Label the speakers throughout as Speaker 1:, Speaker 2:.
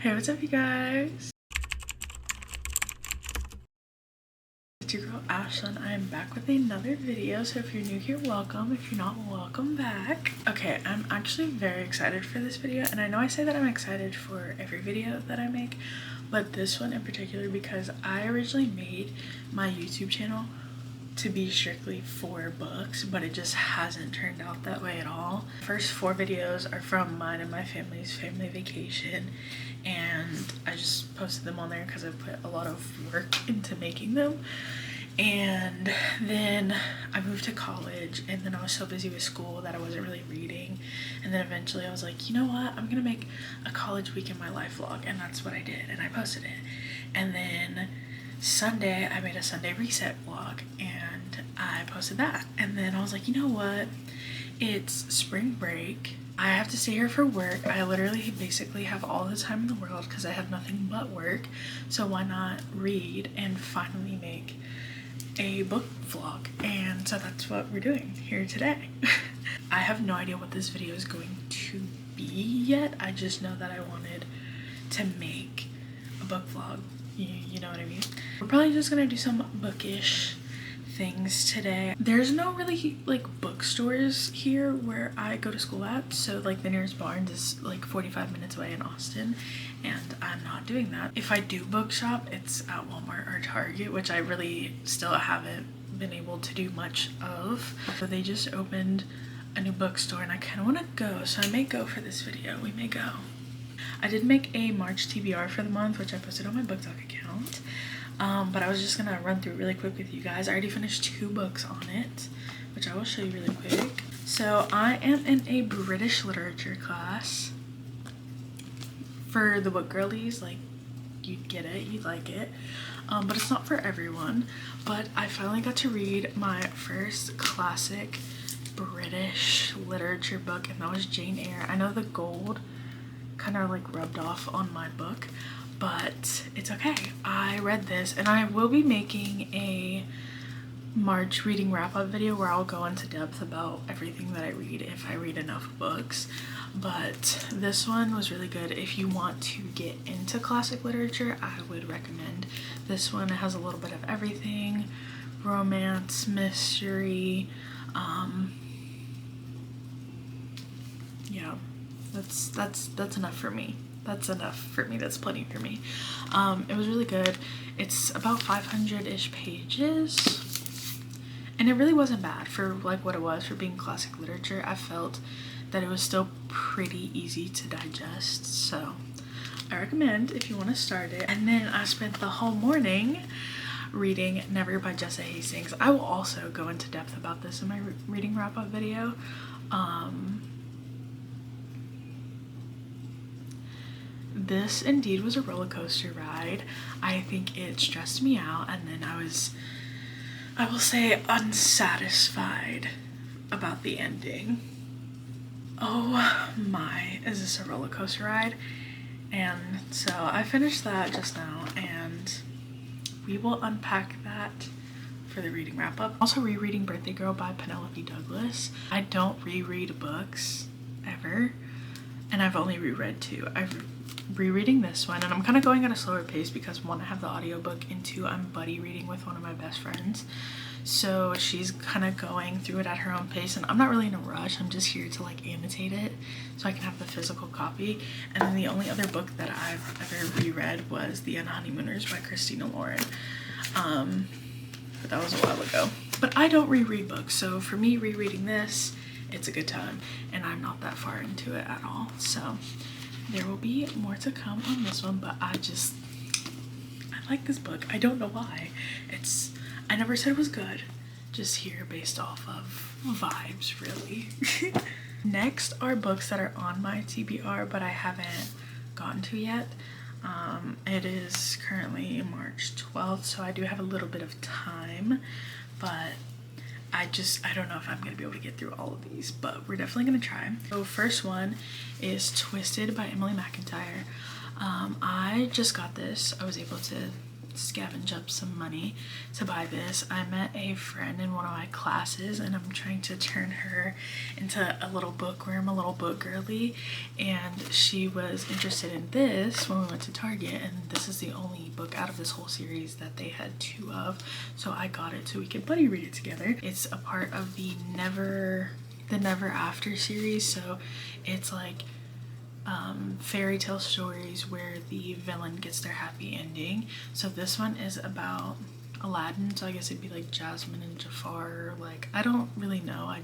Speaker 1: Hey, what's up you guys? It's your girl Ashlyn. I am back with another video, so if you're new here, welcome. If you're not, welcome back. Okay, I'm actually very excited for this video, and I know I say that I'm excited for every video that I make, but this one in particular because I originally made my YouTube channel to be strictly for books, but it just hasn't turned out that way at all. The first 4 videos are from mine and my family's family vacation, and I just posted them on there because I put a lot of work into making them. And then I moved to college, and then I was so busy with school that I wasn't really reading, and then eventually I was like, you know what, I'm gonna make a college week in my life vlog, and that's what I did, and I posted it. And then Sunday I made a Sunday reset vlog and I posted that, and then I was like, you know what, it's spring break, I have to stay here for work. I literally basically have all the time in the world because I have nothing but work, so why not read and finally make a book vlog? And so that's what we're doing here today. I have no idea what this video is going to be yet. I just know that I wanted to make a book vlog. You know what I mean? We're probably just gonna do some bookish things today. There's no really like bookstores here where I go to school at, so like the nearest Barnes is like 45 minutes away in Austin, and I'm not doing that. If I do bookshop, it's at Walmart or Target, which I really still haven't been able to do much of. So they just opened a new bookstore and I kind of want to go, so I may go for this video. We may go. I did make a March TBR for the month, which I posted on my BookTok account, but I was just gonna run through really quick with you guys. I already finished 2 books on it, which I will show you really quick. So I am in a British literature class. For the book girlies, like, you'd get it, you'd like it, but it's not for everyone. But I finally got to read my first classic British literature book, and that was Jane Eyre. I know the gold kind of like rubbed off on my book, but it's okay. I read this, and I will be making a March reading wrap-up video where I'll go into depth about everything that I read if I read enough books. But this one was really good. If you want to get into classic literature, I would recommend this one. It has a little bit of everything: romance, mystery, yeah, that's enough for me. That's enough for me. That's plenty for me. It was really good. It's about 500-ish pages, and it really wasn't bad for like what it was for being classic literature. I felt that it was still pretty easy to digest, so I recommend if you want to start it. And then I spent the whole morning reading Never by Jessa Hastings. I will also go into depth about this in my reading wrap-up video. This indeed was a roller coaster ride. I think it stressed me out, and then I will say, unsatisfied about the ending. Oh my, is this a roller coaster ride? And so I finished that just now, and we will unpack that for the reading wrap up. Also rereading Birthday Girl by Penelope Douglas. I don't reread books ever, and I've only reread 2. I've rereading this one, and I'm kind of going at a slower pace because 1, I have the audiobook, and 2, I'm buddy reading with one of my best friends, so she's kind of going through it at her own pace, and I'm not really in a rush. I'm just here to like annotate it so I can have the physical copy. And then the only other book that I've ever reread was The Honeymooners by Christina Lauren, but that was a while ago. But I don't reread books, so for me rereading this, it's a good time, and I'm not that far into it at all. So there will be more to come on this one, but I like this book. I don't know why. I never said it was good, just here based off of vibes, really. Next are books that are on my TBR, but I haven't gotten to yet. It is currently March 12th, so I do have a little bit of time, but I don't know if I'm gonna be able to get through all of these, but we're definitely gonna try. So first one is Twisted by Emily McIntyre. I just got this. I was able to scavenge up some money to buy this. I met a friend in one of my classes and I'm trying to turn her into a little bookworm, a little book girly, and she was interested in this when we went to Target, and this is the only book out of this whole series that they had 2 of, so I got it so we could buddy read it together. It's a part of the Never After series, so it's like fairy tale stories where the villain gets their happy ending. So this one is about Aladdin, so I guess it'd be like Jasmine and Jafar, like I don't really know,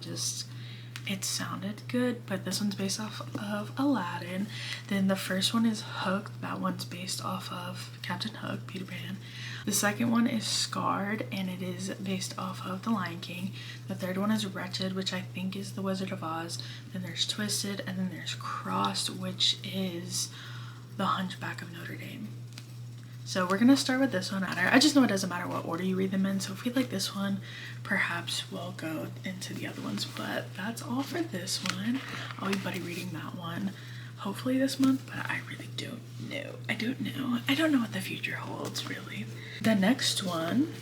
Speaker 1: it sounded good, but this one's based off of Aladdin. Then the first one is Hooked. That one's based off of Captain Hook, Peter Pan. The second one is Scarred, and it is based off of The Lion King. The third one is Wretched, which I think is The Wizard of Oz. Then there's Twisted, and then there's Crossed, which is The Hunchback of Notre Dame. So we're gonna start with this one. I just know it doesn't matter what order you read them in, so if we like this one, perhaps we'll go into the other ones, but that's all for this one. I'll be buddy reading that one hopefully this month, but I really don't know. I don't know what the future holds, really. The next one,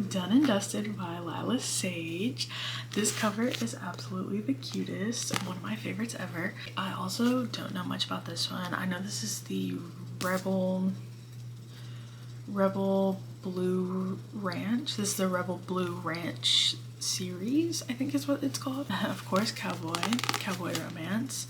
Speaker 1: Done and Dusted by Lila Sage. This cover is absolutely the cutest, one of my favorites ever. I also don't know much about this one. I know this is the Rebel Blue Ranch. This is the Rebel Blue Ranch series, I think is what it's called. Of course, cowboy romance.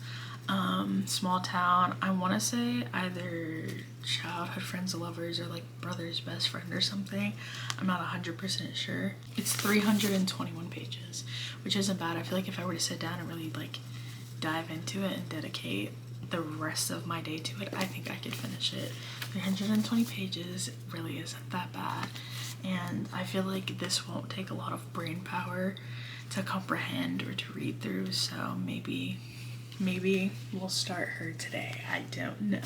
Speaker 1: Small town. I want to say either childhood friends, lovers, or like brother's best friend or something. I'm not 100% sure. It's 321 pages, which isn't bad. I feel like if I were to sit down and really like dive into it and dedicate the rest of my day to it, I think I could finish it. 320 pages really isn't that bad, and I feel like this won't take a lot of brain power to comprehend or to read through, so maybe we'll start her today. I don't know.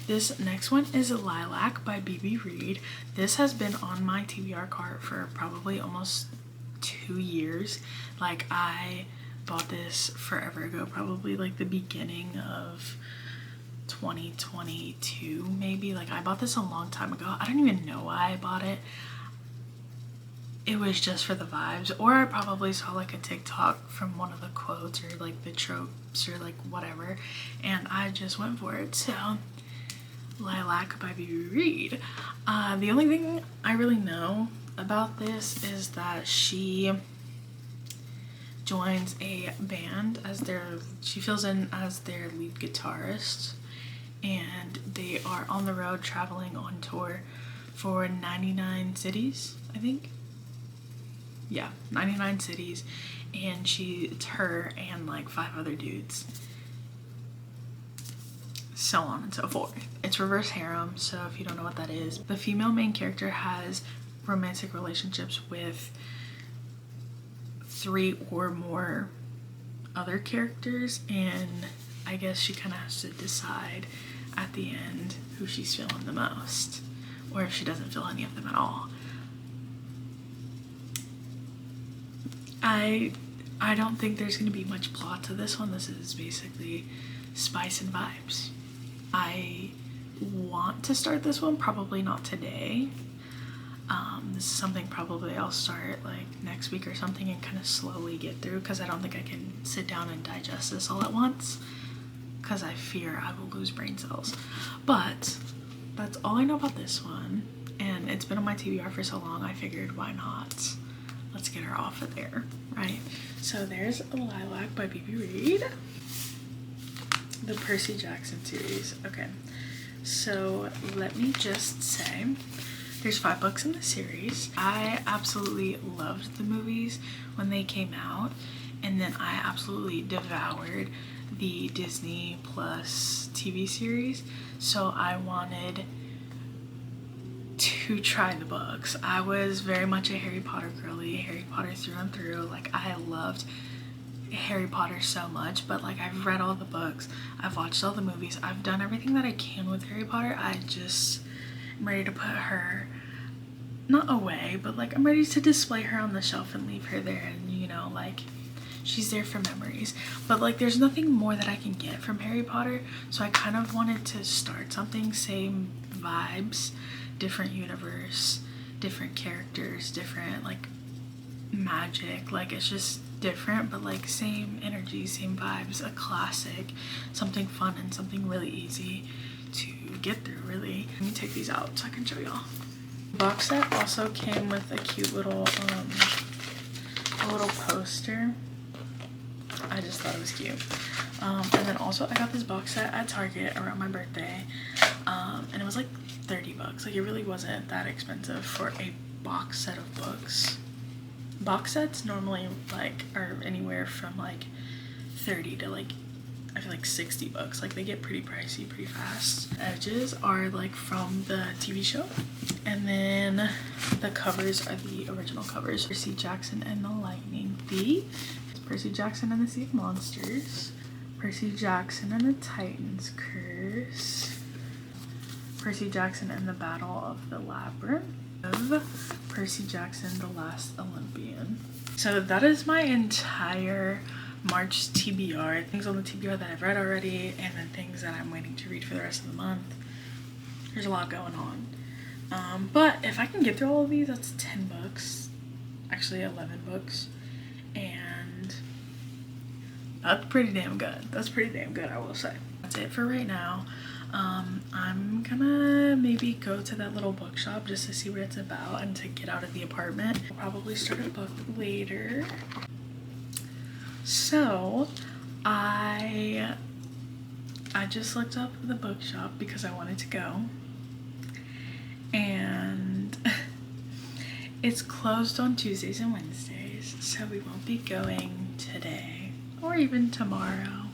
Speaker 1: This next one is Lilac by BB Reed. This has been on my TBR cart for probably almost 2 years. Like, I bought this forever ago, probably like the beginning of 2022 maybe. Like, I bought this a long time ago. I don't even know why I bought it. It was just for the vibes, or I probably saw like a TikTok from one of the quotes or like the tropes or like whatever, and I just went for it. So Lilac by BB Reed. The only thing I really know about this is that she joins a band as she fills in as their lead guitarist, and they are on the road traveling on tour for 99 cities, I think. Yeah, 99 cities, and it's her and like 5 other dudes, so on and so forth. It's reverse harem, so if you don't know what that is, the female main character has romantic relationships with 3 or more other characters, and I guess she kind of has to decide at the end who she's feeling the most, or if she doesn't feel any of them at all. I don't think there's going to be much plot to this one. This is basically spice and vibes. I want to start this one, probably not today. This is something probably I'll start like next week or something and kind of slowly get through, because I don't think I can sit down and digest this all at once, because I fear I will lose brain cells. But that's all I know about this one, and it's been on my TBR for so long, I figured why not? Let's get her off of there, right? So there's Lilac by BB Reed. The Percy Jackson series. Okay, so let me just say, there's 5 books in the series. I absolutely loved the movies when they came out, and then I absolutely devoured the Disney Plus TV series, so I wanted to try the books. I was very much a Harry Potter girly, Harry Potter through and through. Like, I loved Harry Potter so much, but like, I've read all the books, I've watched all the movies, I've done everything that I can with Harry Potter. I just am ready to put her, not away, but like, I'm ready to display her on the shelf and leave her there, and you know, like, she's there for memories. But like, there's nothing more that I can get from Harry Potter, so I kind of wanted to start something same vibes, different universe, different characters, different like magic. Like it's just different, but like same energy, same vibes. A classic, something fun and something really easy to get through, really. Let me take these out so I can show y'all. The box set also came with a cute little a little poster. I just thought it was cute. And then also I got this box set at Target around my birthday, and it was like 30 bucks. Like it really wasn't that expensive for a box set of books. Box sets normally like are anywhere from like 30 to like, I feel like 60 bucks. Like they get pretty pricey pretty fast. Edges are like from the TV show, and then the covers are the original covers. Percy Jackson and the Lightning Thief, Percy Jackson and the Sea of Monsters, Percy Jackson and the Titan's Curse, Percy Jackson and the Battle of the Labyrinth, Percy Jackson the Last Olympian. So that is my entire March TBR. Things on the TBR that I've read already, and then things that I'm waiting to read for the rest of the month. There's a lot going on. But if I can get through all of these, that's 10 books. Actually 11 books. And that's pretty damn good. That's pretty damn good, I will say. That's it for right now. I'm gonna maybe go to that little bookshop just to see what it's about and to get out of the apartment. I'll probably start a book later. So I just looked up the bookshop because I wanted to go, and it's closed on Tuesdays and Wednesdays, so we won't be going today or even tomorrow.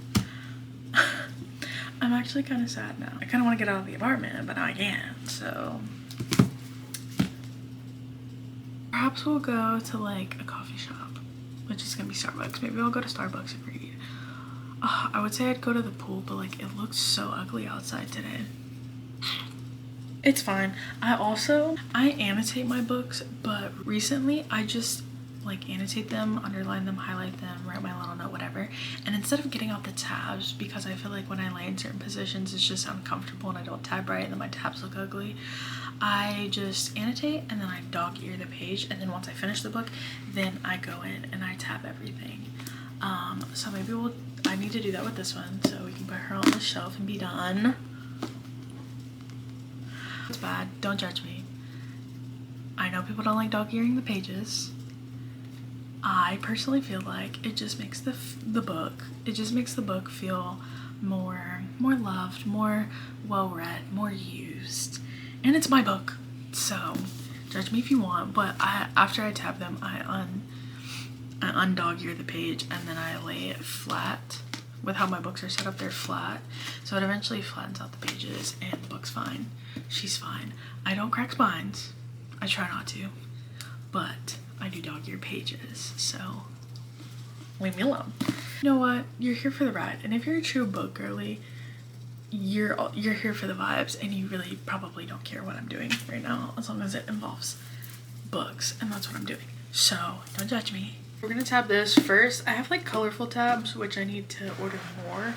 Speaker 1: I'm actually kind of sad now. I kind of want to get out of the apartment, but now I can't, so perhaps we'll go to like a coffee shop, which is gonna be Starbucks. Maybe I'll go to Starbucks and read. I would say I'd go to the pool, but like it looks so ugly outside today. It's fine. I annotate my books, but recently I just like annotate them, underline them, highlight them, write my little note, whatever. And instead of getting out the tabs, because I feel like when I lay in certain positions it's just uncomfortable and I don't tab right and then my tabs look ugly, I just annotate and then I dog ear the page, and then once I finish the book, then I go in and I tab everything. So maybe I need to do that with this one so we can put her on the shelf and be done. It's bad, don't judge me. I know people don't like dog earing the pages. I personally feel like it just makes the book feel more loved, more well read, more used. And it's my book, so judge me if you want, but after I tab them, I undog ear the page, and then I lay it flat. With how my books are set up, they're flat, so it eventually flattens out the pages, and the book's fine. She's fine. I don't crack spines. I try not to, but I do dog ear pages, so leave me alone. You know what? You're here for the ride, and if you're a true book girly, you're here for the vibes, and you really probably don't care what I'm doing right now as long as it involves books, and that's what I'm doing. So don't judge me. We're gonna tab this first. I have like colorful tabs, which I need to order more,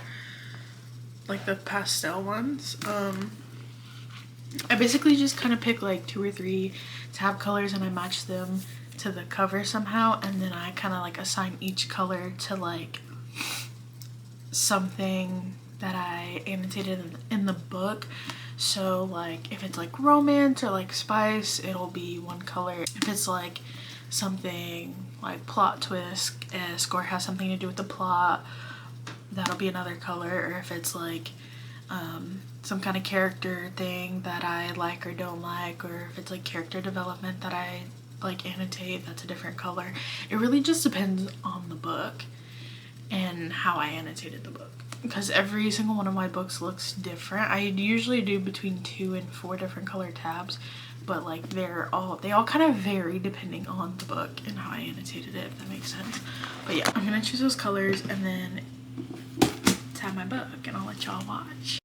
Speaker 1: like the pastel ones. I basically just kind of pick like 2 or 3 tab colors and I match them to the cover somehow, and then I kind of like assign each color to like something that I annotated in the book. So like if it's like romance or like spice, it'll be one color. If it's like something like plot twist-esque or has something to do with the plot, that'll be another color. Or if it's like some kind of character thing that I like or don't like, or if it's like character development that I like annotate, that's a different color. It really just depends on the book and how I annotated the book, because every single one of my books looks different. I usually do between 2 and 4 different color tabs, but like they all kind of vary depending on the book and how I annotated it, if that makes sense. But yeah, I'm gonna choose those colors and then tab my book, and I'll let y'all watch.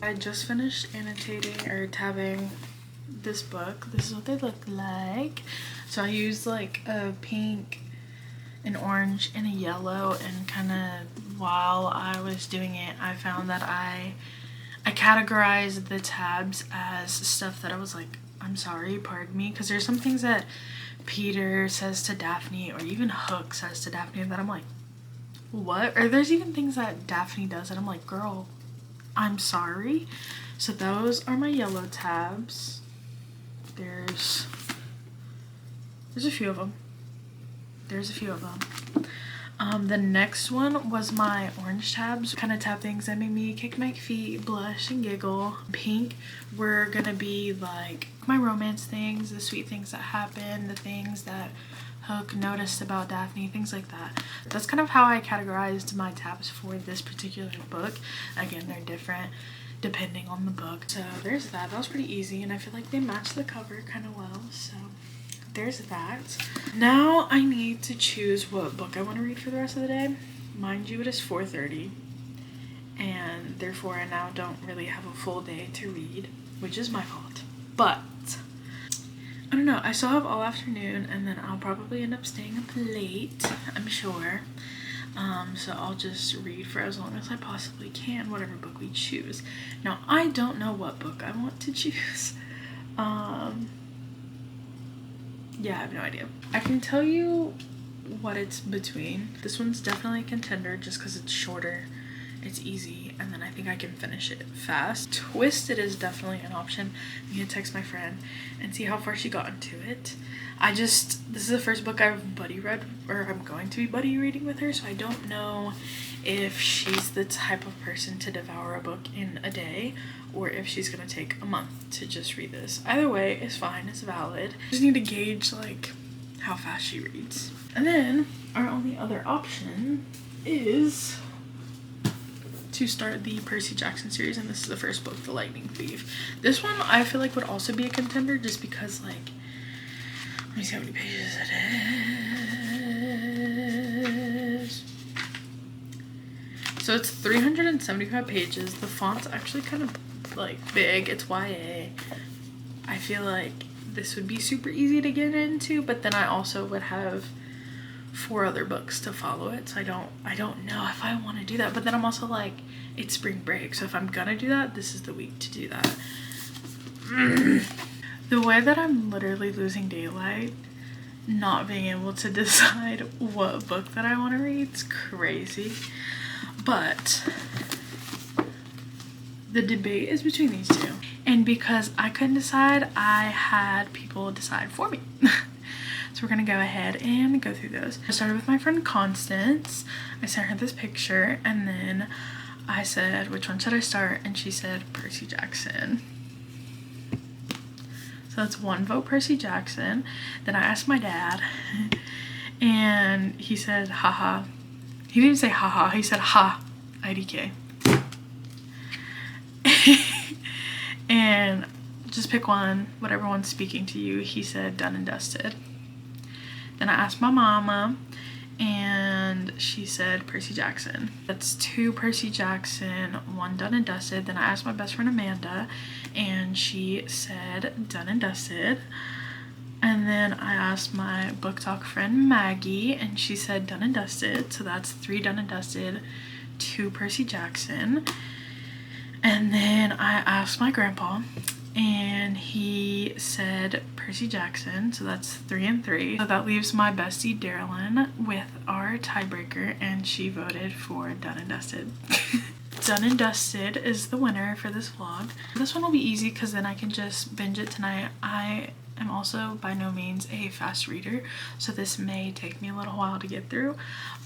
Speaker 1: I just finished annotating or tabbing this book. This is what they look like. So I used like a pink, an orange, and a yellow, and kind of while I was doing it, I found that I categorized the tabs as stuff that I was like, I'm sorry, pardon me, because there's some things that Peter says to Daphne or even Hook says to Daphne that I'm like, what? Or there's even things that Daphne does and I'm like, girl, I'm sorry. So those are my yellow tabs. There's a few of them. The next one was my orange tabs. Kind of tab things that made me kick my feet, blush, and giggle. Pink were gonna be like my romance things, the sweet things that happen, the things that Hook noticed about Daphne, things like that. That's kind of how I categorized my tabs for this particular book. Again, they're different depending on the book. So there's that. That was pretty easy, and I feel like they match the cover kind of well. So there's that. Now I need to choose what book I want to read for the rest of the day. Mind you, it is 4:30, and therefore I now don't really have a full day to read, which is my fault. But I don't know, I still have all afternoon, and then I'll probably end up staying up late, I'm sure. So I'll just read for as long as I possibly can, whatever book we choose. Now, I don't know what book I want to choose. Yeah, I have no idea. I can tell you what it's between. This one's definitely a contender just because it's shorter, it's easy, and then I think I can finish it fast. Twisted is definitely an option. I'm gonna text my friend and see how far she got into it. This is the first book I've buddy read, or I'm going to be buddy reading with her, so I don't know if she's the type of person to devour a book in a day, or if she's gonna take a month to just read this. Either way, it's fine, it's valid. Just need to gauge like how fast she reads. And then our only other option is to start the Percy Jackson series, and this is the first book, The Lightning Thief. This one I feel like would also be a contender just because, like, let me see how many pages it is. So it's 375 pages. The font's actually kind of like big. It's YA. I feel like this would be super easy to get into, but then I also would have 4 other books to follow it, so I don't know if I want to do that. But then I'm also like, it's spring break, so if I'm gonna do that, this is the week to do that. The way that I'm literally losing daylight, not being able to decide what book that I want to read is crazy. But the debate is between these two, and because I couldn't decide, I had people decide for me. So we're gonna go ahead and go through those. I started with my friend Constance. I sent her this picture, and then I said, which one should I start? And she said Percy Jackson. So that's 1 vote Percy Jackson. Then I asked my dad, and he said haha. He didn't say haha, he said ha, IDK. And just pick one, whatever one's speaking to you. He said Done and Dusted. Then I asked my mama, and she said Percy Jackson. That's 2 Percy Jackson, 1 Done and Dusted. Then I asked my best friend Amanda, and she said Done and Dusted. And then I asked my book talk friend Maggie, and she said Done and Dusted. So that's 3 Done and Dusted, 2 Percy Jackson. And then I asked my grandpa, and he said Percy Jackson, so that's 3 and 3. So that leaves my bestie Darylyn with our tiebreaker, and she voted for Done and Dusted. Done and Dusted is the winner for this vlog. This one will be easy because then I can just binge it tonight. I am also by no means a fast reader, so this may take me a little while to get through,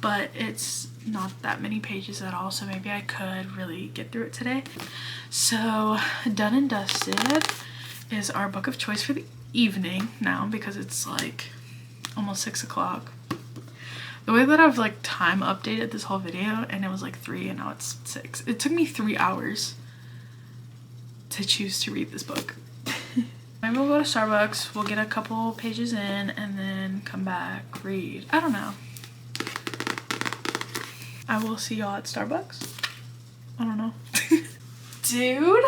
Speaker 1: but it's not that many pages at all, so maybe I could really get through it today. So Done and Dusted is our book of choice for the evening now, because it's like almost 6 o'clock. The way that I've like time updated this whole video, and it was like 3 and now it's 6. It took me 3 hours to choose to read this book. Maybe we'll go to Starbucks, we'll get a couple pages in, and then come back, read. I don't know. I will see y'all at Starbucks. I don't know. Dude.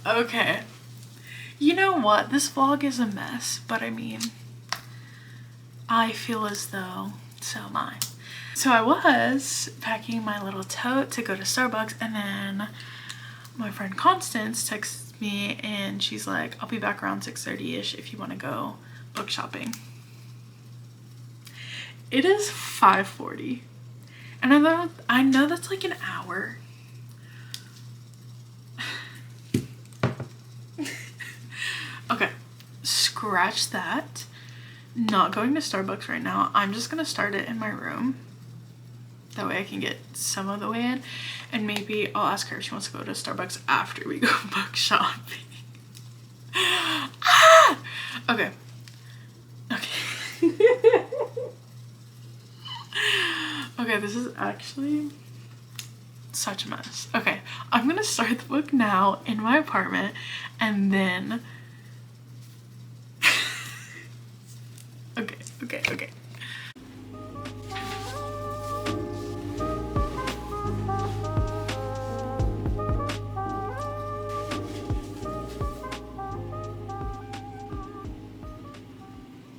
Speaker 1: Okay. You know what? This vlog is a mess, but I mean, I feel as though so am I. So I was packing my little tote to go to Starbucks, and then my friend Constance texts me and she's like, I'll be back around 6:30ish if you want to go book shopping. It is 5:40 and I know that's like an hour. Okay, scratch that. Not going to Starbucks right now. I'm just gonna start it in my room. That way I can get some of the way in, and maybe I'll ask her if she wants to go to Starbucks after we go book shopping. Ah! Okay. Okay. Okay, this is actually such a mess. Okay, I'm gonna start the book now in my apartment, and then okay.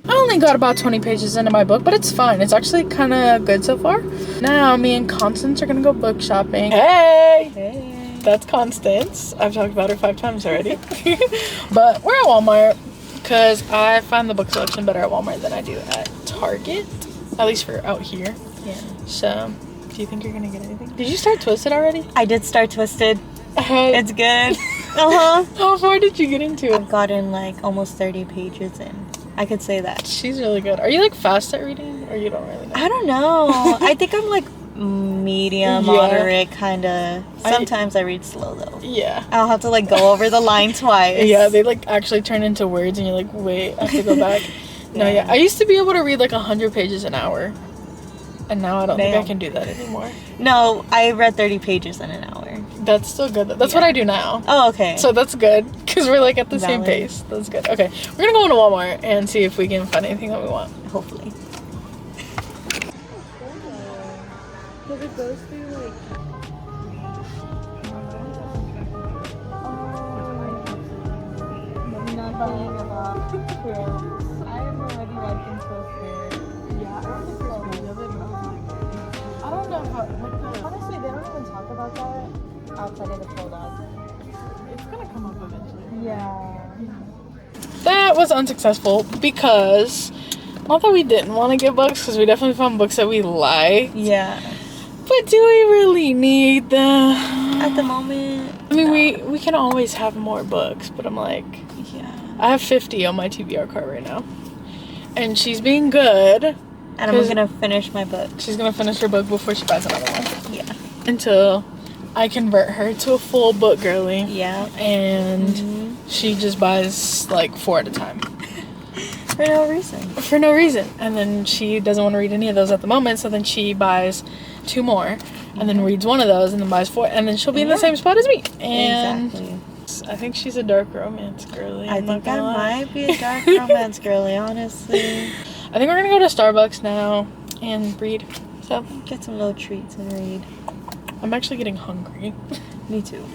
Speaker 1: I only got about 20 pages into my book, but it's fine. It's actually kind of good so far. Now me and Constance are gonna go book shopping. Hey! That's Constance. I've talked about her 5 times already. But we're at Walmart because I find the book selection better at Walmart than I do at Target. At least for out here. Yeah. So, do you think you're gonna get anything? Did you start Twisted already?
Speaker 2: I did start Twisted. It's good.
Speaker 1: How far did you get into it?
Speaker 2: I've gotten like almost 30 pages in. I could say that.
Speaker 1: She's really good. Are you like fast at reading, or you don't really know?
Speaker 2: I don't know. I think I'm like medium, moderate, kind of. Sometimes I read slow though.
Speaker 1: Yeah.
Speaker 2: I'll have to like go over the line twice.
Speaker 1: Yeah, they like actually turn into words and you're like, wait, I have to go back. No, yeah. I used to be able to read like 100 pages an hour. And now I don't think I can do that anymore.
Speaker 2: No, I read 30 pages in an hour.
Speaker 1: That's still good. That's what I do now.
Speaker 2: Oh, okay.
Speaker 1: So that's good because we're like at the same pace. That's good. Okay, we're gonna go into Walmart and see if we can find anything that we want.
Speaker 2: Hopefully. Because it goes through like. I have no idea why I think so. Yeah, I don't think there's really other than I don't know how. Honestly, they don't even talk about that outside of the prologue.
Speaker 1: It's gonna come up eventually.
Speaker 2: Yeah.
Speaker 1: That was unsuccessful because, not that we didn't want to get books, because we definitely found books that we like.
Speaker 2: Yeah.
Speaker 1: But do we really need them?
Speaker 2: At the moment.
Speaker 1: I mean, we can always have more books, but I'm like,
Speaker 2: yeah.
Speaker 1: I have 50 on my TBR cart right now. And she's being good.
Speaker 2: And I'm gonna finish my book.
Speaker 1: She's gonna finish her book before she buys another one.
Speaker 2: Yeah.
Speaker 1: Until I convert her to a full book girly.
Speaker 2: Yeah.
Speaker 1: And she just buys like 4 at a time.
Speaker 2: For no reason.
Speaker 1: For no reason. And then she doesn't want to read any of those at the moment, so then she buys 2 more. And then reads 1 of those and then buys 4. And then she'll be in the same spot as me. And
Speaker 2: exactly.
Speaker 1: I think she's a dark romance girly.
Speaker 2: I think I might be a dark romance girly, honestly.
Speaker 1: I think we're gonna go to Starbucks now and read. So
Speaker 2: get some little treats and read.
Speaker 1: I'm actually getting hungry.
Speaker 2: Me too.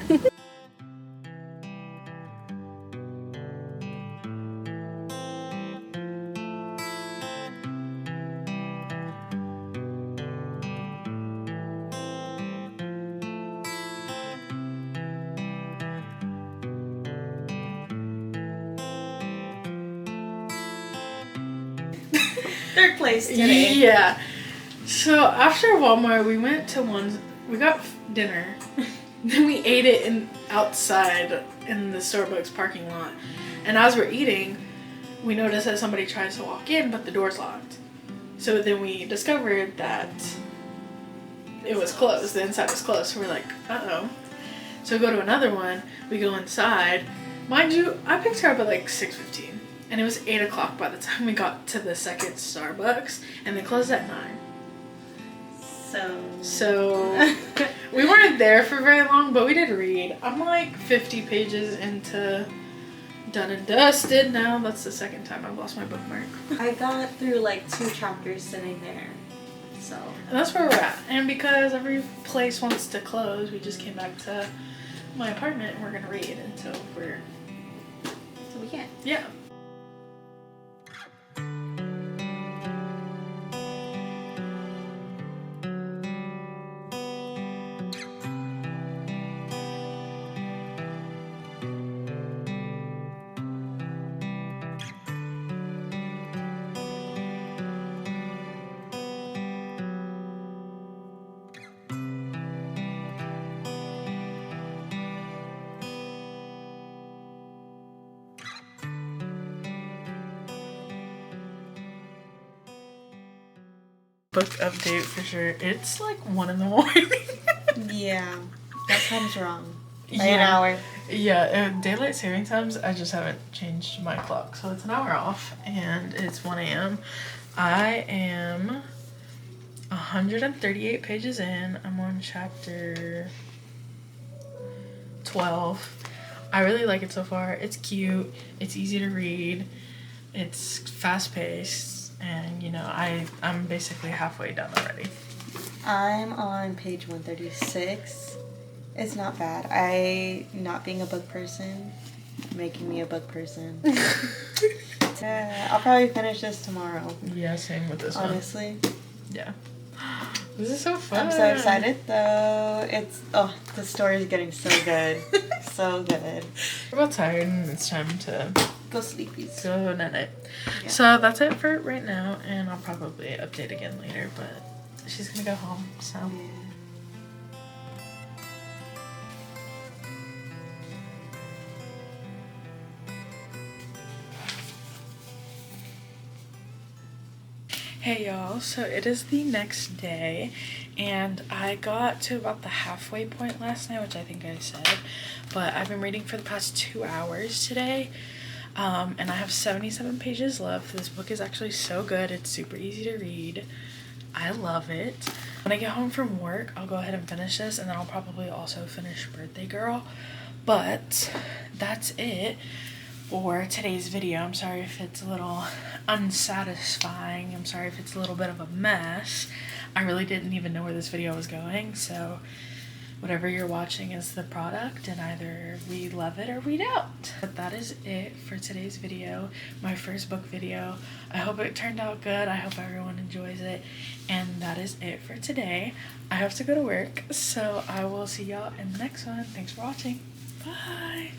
Speaker 2: Third place today.
Speaker 1: Yeah. So after Walmart, we went to we got dinner. Then we ate it outside in the Starbucks parking lot. And as we're eating, we noticed that somebody tries to walk in, but the door's locked. So then we discovered that it was closed. The inside was closed. So we're like, uh-oh. So we go to another one. We go inside. Mind you, I picked her up at like 6:15. And it was 8 o'clock by the time we got to the second Starbucks. And they closed at 9. So we weren't there for very long, but we did read. I'm like 50 pages into Done and Dusted now. That's the second time I've lost my bookmark.
Speaker 2: I got through like 2 chapters sitting there.
Speaker 3: So
Speaker 1: And that's where we're at. And because every place wants to close, we just came back to my apartment and we're gonna read until
Speaker 3: we can.
Speaker 1: yeah. Book update for sure. It's like 1 in the morning.
Speaker 3: Yeah, that time's wrong. By
Speaker 1: Yeah.
Speaker 3: an hour.
Speaker 1: Yeah, daylight saving times, I just haven't changed my clock. So it's an hour off and it's 1 a.m. I am 138 pages in. I'm on chapter 12. I really like it so far. It's cute. It's easy to read. It's fast paced. And, you know, I'm basically halfway done already.
Speaker 3: I'm on page 136. It's not bad. Not being a book person, making me a book person. I'll probably finish this tomorrow.
Speaker 1: Yeah, same with this one.
Speaker 3: Honestly.
Speaker 1: Yeah. This is so fun.
Speaker 3: I'm so excited though. The story is getting so good. So good.
Speaker 1: We're both tired and it's time to
Speaker 3: go sleepies.
Speaker 1: Go night.
Speaker 3: Yeah.
Speaker 1: So that's it for right now, and I'll probably update again later, but she's gonna go home, so.
Speaker 3: Yeah.
Speaker 1: Hey y'all, so it is the next day and I got to about the halfway point last night, which I think I said, but I've been reading for the past 2 hours today, and I have 77 pages left. This book is actually so good. It's super easy to read. I love it. When I get home from work, I'll go ahead and finish this, and then I'll probably also finish Birthday Girl, but that's it for today's video. I'm sorry if it's a little unsatisfying. I'm sorry if it's a little bit of a mess. I really didn't even know where this video was going, so whatever you're watching is the product, and either we love it or we don't. But that is it for today's video, my first book video. I hope it turned out good. I hope everyone enjoys it, and that is it for today. I have to go to work, so I will see y'all in the next one. Thanks for watching. Bye.